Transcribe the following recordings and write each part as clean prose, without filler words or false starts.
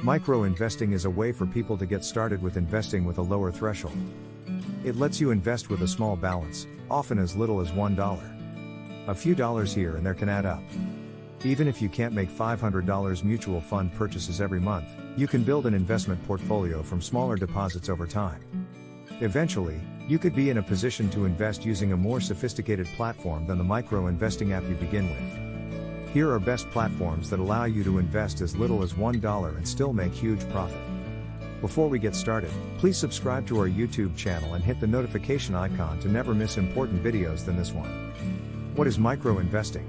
Micro-investing is a way for people to get started with investing with a lower threshold. It lets you invest with a small balance, often as little as $1. A few dollars here and there can add up. Even if you can't make $500 mutual fund purchases every month, you can build an investment portfolio from smaller deposits over time. Eventually, you could be in a position to invest using a more sophisticated platform than the micro-investing app you begin with. Here are best platforms that allow you to invest as little as $1 and still make huge profit. Before we get started, please subscribe to our YouTube channel and hit the notification icon to never miss important videos than this one. What is micro-investing?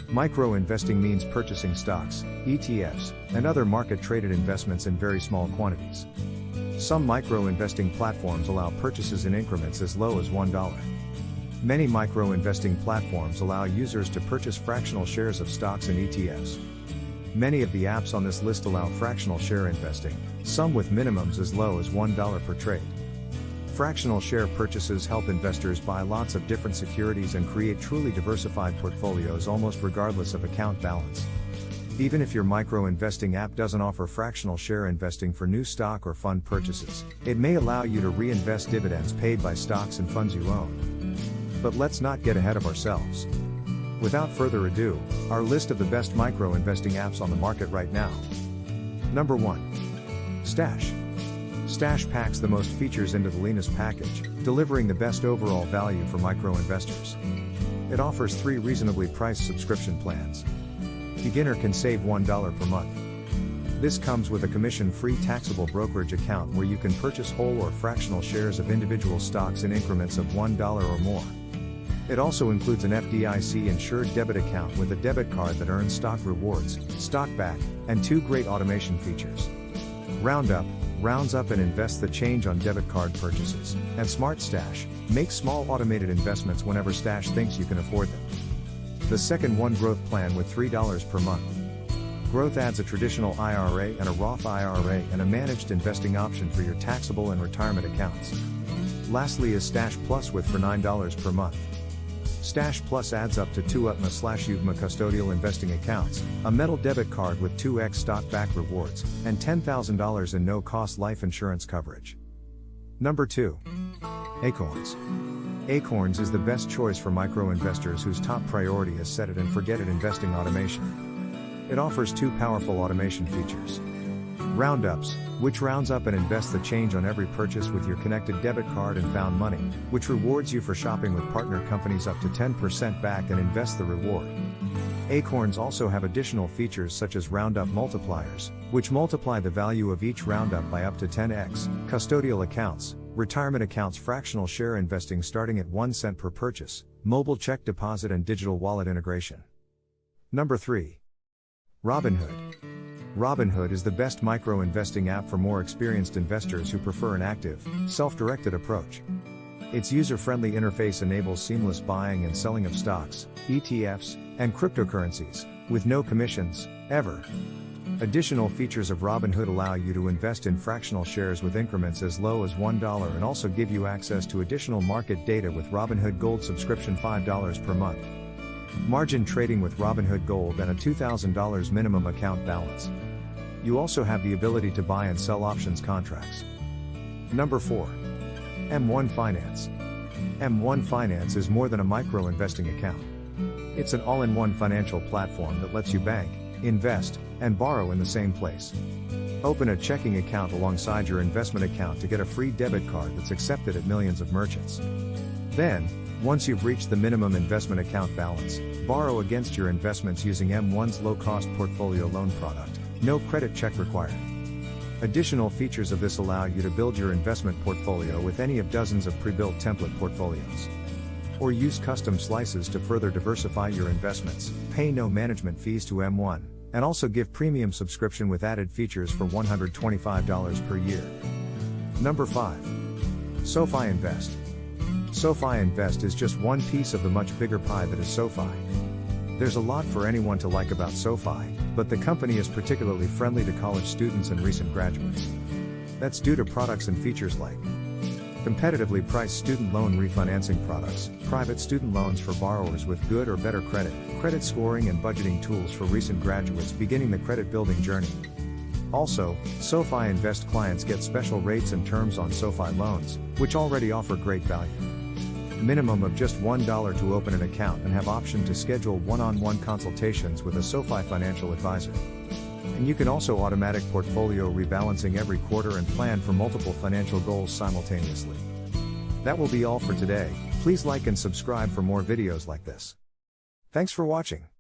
Micro-investing means purchasing stocks, ETFs, and other market-traded investments in very small quantities. Some micro-investing platforms allow purchases in increments as low as $1. Many micro-investing platforms allow users to purchase fractional shares of stocks and ETFs. Many of the apps on this list allow fractional share investing, some with minimums as low as $1 per trade. Fractional share purchases help investors buy lots of different securities and create truly diversified portfolios almost regardless of account balance. Even if your micro-investing app doesn't offer fractional share investing for new stock or fund purchases, it may allow you to reinvest dividends paid by stocks and funds you own. But let's not get ahead of ourselves. Without further ado, our list of the best micro-investing apps on the market right now. Number 1. Stash. Stash packs the most features into the leanest package, delivering the best overall value for micro-investors. It offers 3 reasonably priced subscription plans. Beginner can save $1 per month. This comes with a commission-free taxable brokerage account where you can purchase whole or fractional shares of individual stocks in increments of $1 or more. It also includes an FDIC-insured debit account with a debit card that earns stock rewards, stock back, and 2 great automation features. Roundup rounds up and invests the change on debit card purchases, and Smart Stash makes small automated investments whenever Stash thinks you can afford them. The second one, Growth plan with $3 per month. Growth adds a traditional IRA and a Roth IRA and a managed investing option for your taxable and retirement accounts. Lastly is Stash Plus with for $9 per month. Stash Plus adds up to 2 UTMA/UVMA custodial investing accounts, a metal debit card with 2x stock back rewards, and $10,000 in no-cost life insurance coverage. Number 2. Acorns. Acorns is the best choice for micro-investors whose top priority is set it and forget it investing automation. It offers 2 powerful automation features. Roundups, which rounds up and invests the change on every purchase with your connected debit card, and Found Money, which rewards you for shopping with partner companies up to 10% back and invests the reward. Acorns also have additional features such as Roundup multipliers, which multiply the value of each roundup by up to 10x, custodial accounts, retirement accounts, fractional share investing starting at 1 cent per purchase, mobile check deposit, and digital wallet integration. Number 3. Robinhood. Robinhood is the best micro-investing app for more experienced investors who prefer an active, self-directed approach. Its user-friendly interface enables seamless buying and selling of stocks, ETFs, and cryptocurrencies, with no commissions, ever. Additional features of Robinhood allow you to invest in fractional shares with increments as low as $1 and also give you access to additional market data with Robinhood Gold subscription $5 per month. Margin trading with Robinhood Gold and a $2,000 minimum account balance. You also have the ability to buy and sell options contracts. Number 4. M1 Finance. M1 Finance is more than a micro-investing account. It's an all-in-one financial platform that lets you bank, invest, and borrow in the same place. Open a checking account alongside your investment account to get a free debit card that's accepted at millions of merchants. Then, once you've reached the minimum investment account balance, borrow against your investments using M1's low-cost portfolio loan product, no credit check required. Additional features of this allow you to build your investment portfolio with any of dozens of pre-built template portfolios. Or use custom slices to further diversify your investments, pay no management fees to M1, and also give premium subscription with added features for $125 per year. Number 5. SoFi Invest. SoFi Invest is just one piece of the much bigger pie that is SoFi. There's a lot for anyone to like about SoFi, but the company is particularly friendly to college students and recent graduates. That's due to products and features like competitively priced student loan refinancing products, private student loans for borrowers with good or better credit, credit scoring and budgeting tools for recent graduates beginning the credit building journey. Also, SoFi Invest clients get special rates and terms on SoFi loans, which already offer great value. Minimum of just $1 to open an account and have option to schedule one-on-one consultations with a SoFi financial advisor. And you can also automatic portfolio rebalancing every quarter and plan for multiple financial goals simultaneously. That will be all for today. Please like and subscribe for more videos like this. Thanks for watching.